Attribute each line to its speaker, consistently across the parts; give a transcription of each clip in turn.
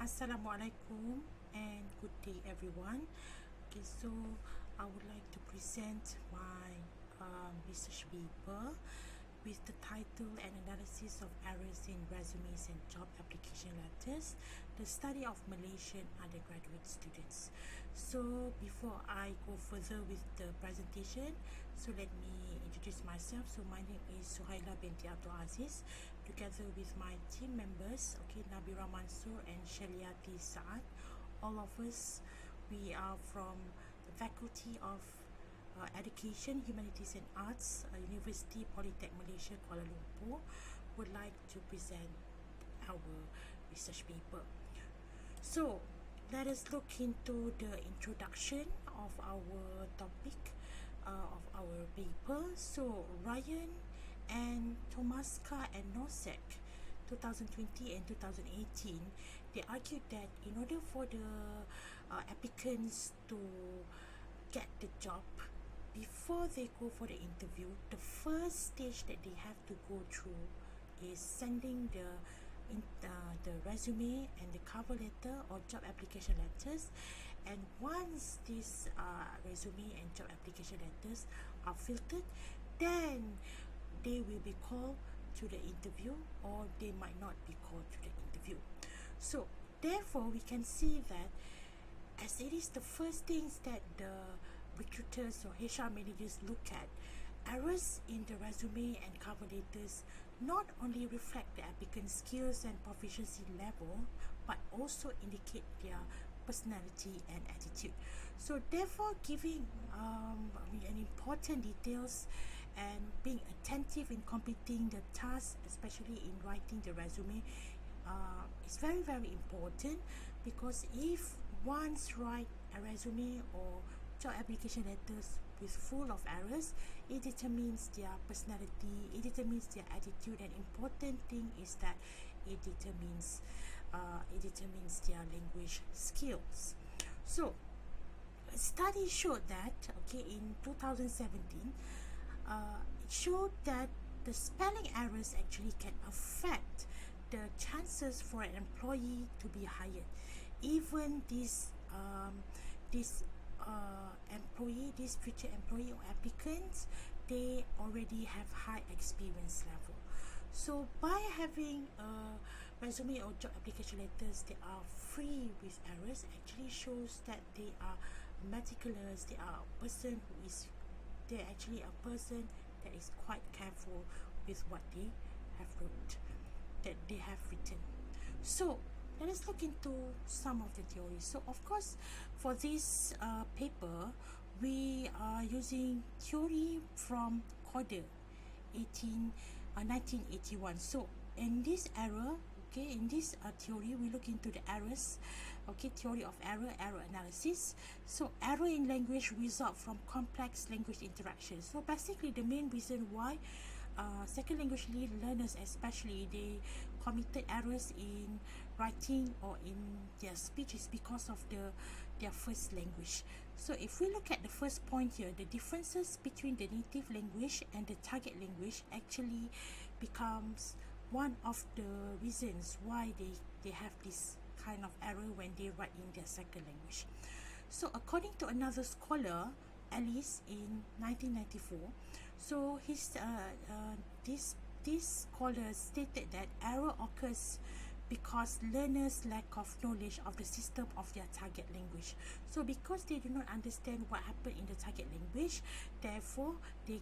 Speaker 1: Assalamualaikum and good day everyone. Okay, so I would like to present my research paper with the title "An Analysis of Errors in Resumes and Job Application Letters, the Study of Malaysian Undergraduate Students." So before I go further with the presentation, so let me introduce myself. So my name is Suhaila binti Abdul Aziz, together with my team members, okay, Nabira Mansur and Shaliati Saad. All of us, we are from the Faculty of Education, Humanities and Arts, Universiti Polytechnic Malaysia, Kuala Lumpur, would like to present our research paper. So let us look into the introduction of our topic, of our paper. So Ryan and Tomaska and Nosek 2020 and 2018, they argued that in order for the applicants to get the job, before they go for the interview, the first stage that they have to go through is sending the resume and the cover letter or job application letters. And once these resume and job application letters are filtered, then they will be called to the interview, or they might not be called to the interview. So therefore we can see that, as it is the first things that the recruiters or HR managers look at, errors in the resume and cover letters not only reflect the applicant's skills and proficiency level, but also indicate their personality and attitude. So therefore, giving an important details and being attentive in completing the task, especially in writing the resume, is very, very important, because if once write a resume or job application letters with full of errors, it determines their personality, it determines their attitude, and important thing is that it determines their language skills. So a study showed that, okay, in 2017, it showed that the spelling errors actually can affect the chances for an employee to be hired. Even this future employee or applicants, they already have high experience level. So by having a resume or job application letters that are free with errors, actually shows that they are meticulous. They're actually a person that is quite careful with what they have written. So let us look into some of the theories. So of course, for this paper, we are using theory from Corder 1981. So in this theory, we look into the errors, okay, theory of error analysis. So error in language result from complex language interactions. So basically, the main reason why second language learners especially, they committed errors in writing or in their speech is because of their first language. So if we look at the first point here, the differences between the native language and the target language actually becomes one of the reasons why they have this kind of error when they write in their second language. So according to another scholar, Alice, in 1994, so this scholar stated that error occurs because learners lack of knowledge of the system of their target language. So because they do not understand what happened in the target language, therefore they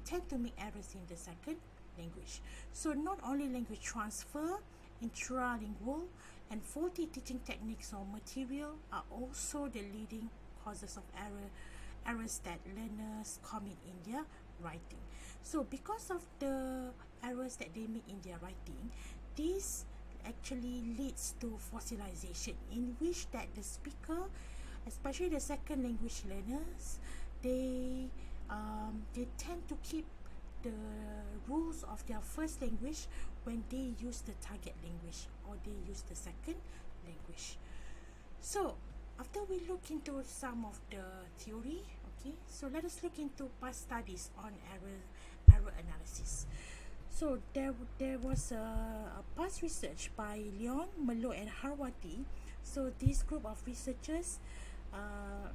Speaker 1: tend to make errors in the second language. So not only language transfer, intralingual and faulty teaching techniques or material are also the leading causes of errors that learners commit in their writing. So because of the errors that they make in their writing, this actually leads to fossilization, in which that the speaker, especially the second language learners, they tend to keep the rules of their first language when they use the target language or they use the second language. So after we look into some of the theory, okay, so let us look into past studies on error analysis. So there was a past research by Leon, Melo and Harwati. So this group of researchers uh,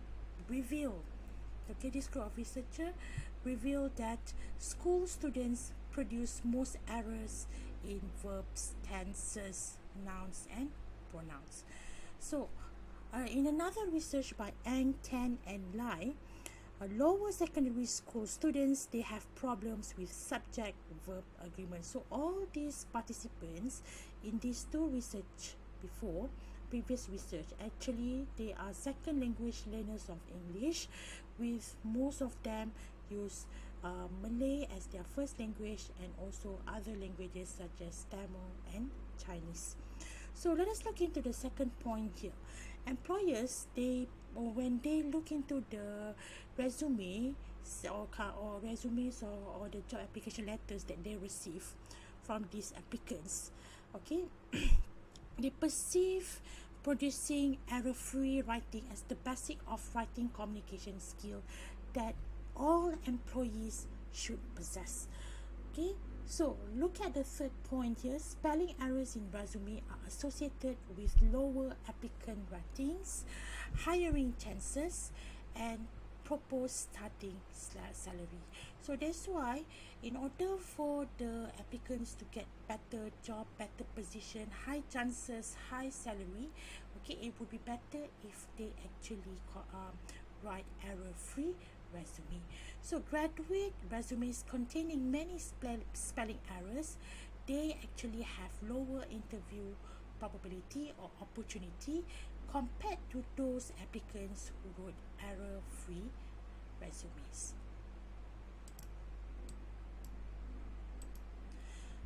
Speaker 1: revealed this group of researchers revealed that school students produce most errors in verbs, tenses, nouns and pronouns. So in another research by Ang, Tan and Lai, lower secondary school students, they have problems with subject verb agreement. So all these participants in these two research previous research, actually they are second language learners of English, with most of them use Malay as their first language and also other languages such as Tamil and Chinese. So let us look into the second point here. Employers, when they look into the resumes or the job application letters that they receive from these applicants, okay, they perceive producing error-free writing as the basic of writing communication skill that all employees should possess. Okay, so look at the third point here. Spelling errors in resume are associated with lower applicant ratings, hiring chances, and proposed starting salary. So that's why in order for the applicants to get better job, better position, high chances, high salary, okay, it would be better if they actually write error-free resume. So graduate resumes containing many spelling errors, they actually have lower interview probability or opportunity compared to those applicants who wrote error-free resumes.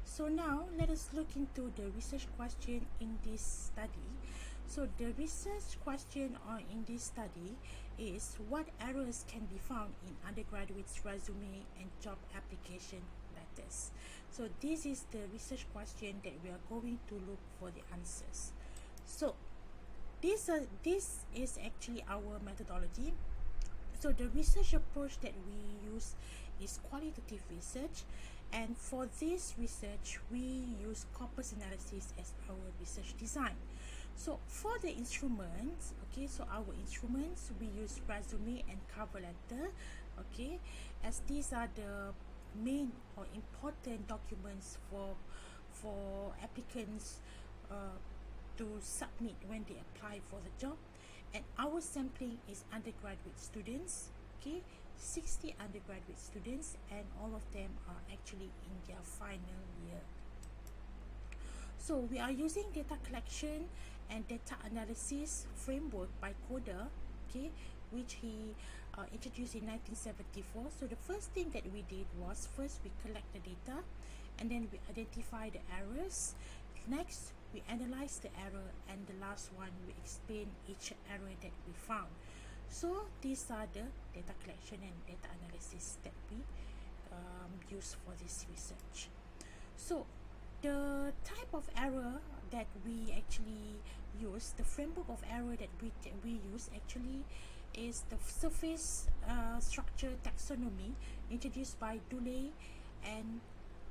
Speaker 1: So now let us look into the research question in this study. So the research question in this study is, what errors can be found in undergraduates' resume and job application letters? So this is the research question that we are going to look for the answers. So this is actually our methodology. So the research approach that we use is qualitative research, and for this research we use corpus analysis as our research design. So for the instruments, okay, so our instruments, we use resume and cover letter, okay, as these are the main or important documents for applicants to submit when they apply for the job. And our sampling is undergraduate students, okay, 60 undergraduate students, and all of them are actually in their final year. So we are using data collection and data analysis framework by Coder, okay, which he introduced in 1974. So the first thing that we did was, first we collect the data, and then we identify the errors. Next, we analyze the error, and the last one, we explain each error that we found. So these are the data collection and data analysis that we use for this research. So the type of error that we actually use, the framework of error that we use actually is the surface structure taxonomy introduced by Dule and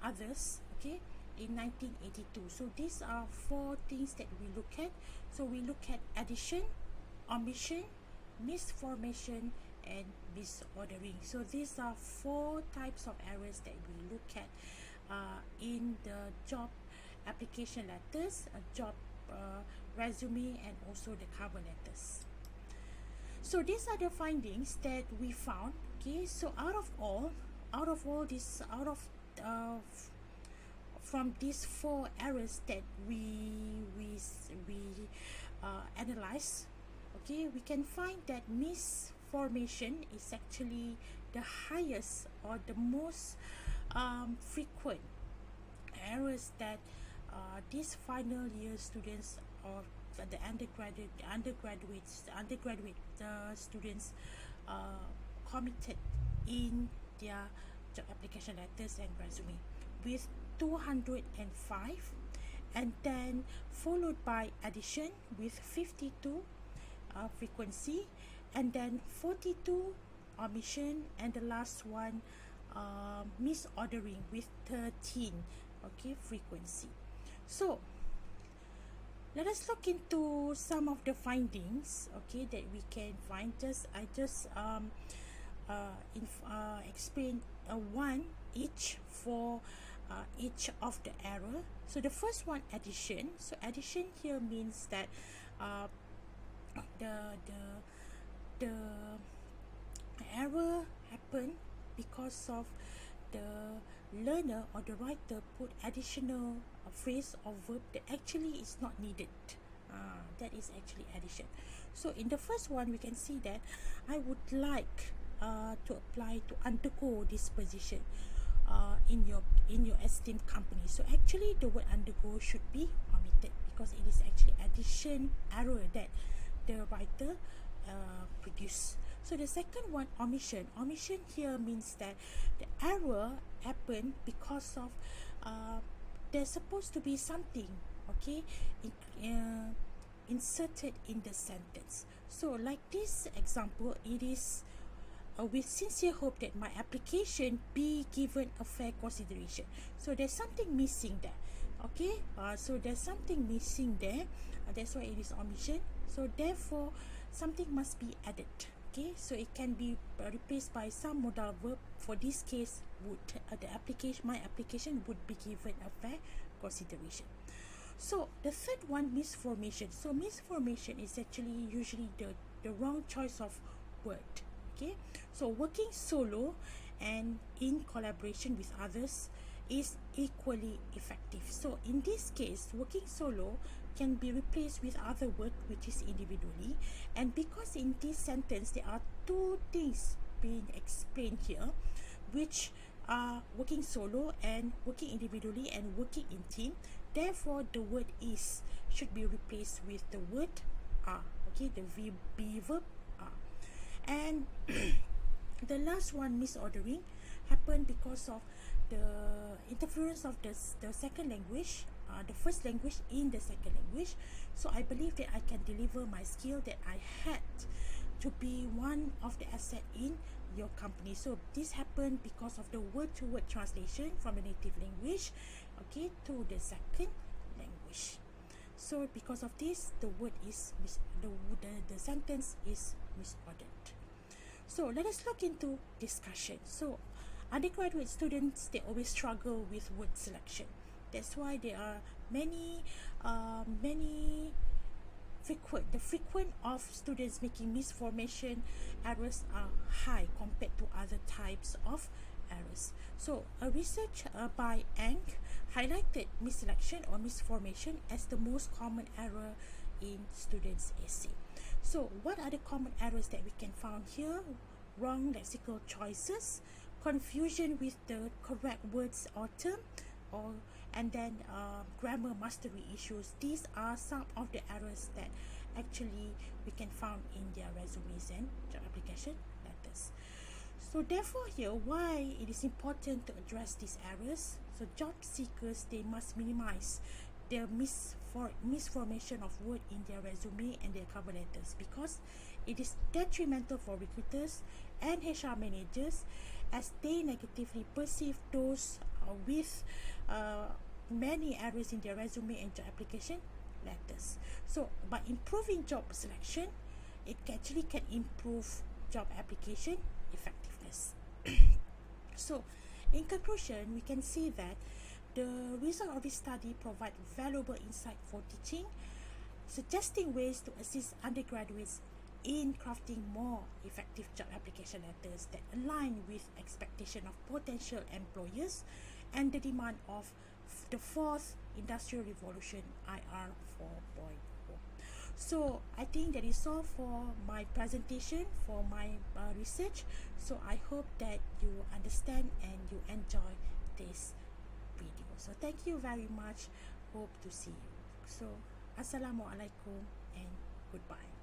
Speaker 1: others, okay, in 1982. So these are four things that we look at. So we look at addition, omission, misformation and misordering. So these are four types of errors that we look at in the job application letters, job resume and also the cover letters. So these are the findings that we found, okay. So from these four errors that we analyze, okay, we can find that misformation is actually the highest or the most frequent errors that these final year students or the undergraduate students committed in their job application letters and resume, with 205, and then followed by addition with 52 frequency, and then 42 omission, and the last one misordering with 13, okay, frequency. So let us look into some of the findings, okay, that we can find. Explain one each for each of the error. So the first one, addition. So addition here means that the error happened because of the learner or the writer put additional phrase or verb that actually is not needed. That is actually addition. So in the first one, we can see that I would like to apply to undergo this position in your esteemed company. So actually the word undergo should be omitted because it is actually addition error that the writer produced. So the second one, omission. Omission here means that the error happened because of there's supposed to be something, okay, inserted in the sentence. So like this example, it is with sincere hope that my application be given a fair consideration. So there's something missing there, okay. So there's something missing there, that's why it is omission. So therefore something must be added, okay. So it can be replaced by some modal verb. For this case, would my application would be given a fair consideration. So the third one, misformation. So misformation is actually usually the wrong choice of word, okay. So working solo and in collaboration with others is equally effective. So in this case, working solo can be replaced with other word, which is individually. And because in this sentence there are two things being explained here, which are working solo and working individually and working in team, therefore the word is should be replaced with the word are, okay, the be verb are. And the last one, misordering, happened because of the interference of the second language, the first language in the second language. So I believe that I can deliver my skill that I had to be one of the asset in your company. So this happened because of the word-to-word translation from the native language, okay, to the second language. So because of this, the word is the sentence is misordered. So let us look into discussion. So undergraduate students, they always struggle with word selection. That's why there are many frequent of students making misformation errors are high compared to other types of errors. So a research by Ang highlighted misselection or misformation as the most common error in students' essay. So what are the common errors that we can find here? Wrong lexical choices, confusion with the correct words or term, and then grammar mastery issues. These are some of the errors that actually we can find in their resumes and job application letters. So therefore here, why it is important to address these errors. So job seekers, they must minimize their misformation of word in their resume and their cover letters, because it is detrimental for recruiters and HR managers as they negatively perceive those with many errors in their resume and job application letters. So by improving job selection, it actually can improve job application effectiveness. So in conclusion, we can see that the result of this study provide valuable insight for teaching, suggesting ways to assist undergraduates in crafting more effective job application letters that align with expectation of potential employers and the demand of the fourth industrial revolution, IR 4.0. So I think that is all for my presentation, for my research. So I hope that you understand and you enjoy this video. So thank you very much. Hope to see you. So Assalamualaikum and goodbye.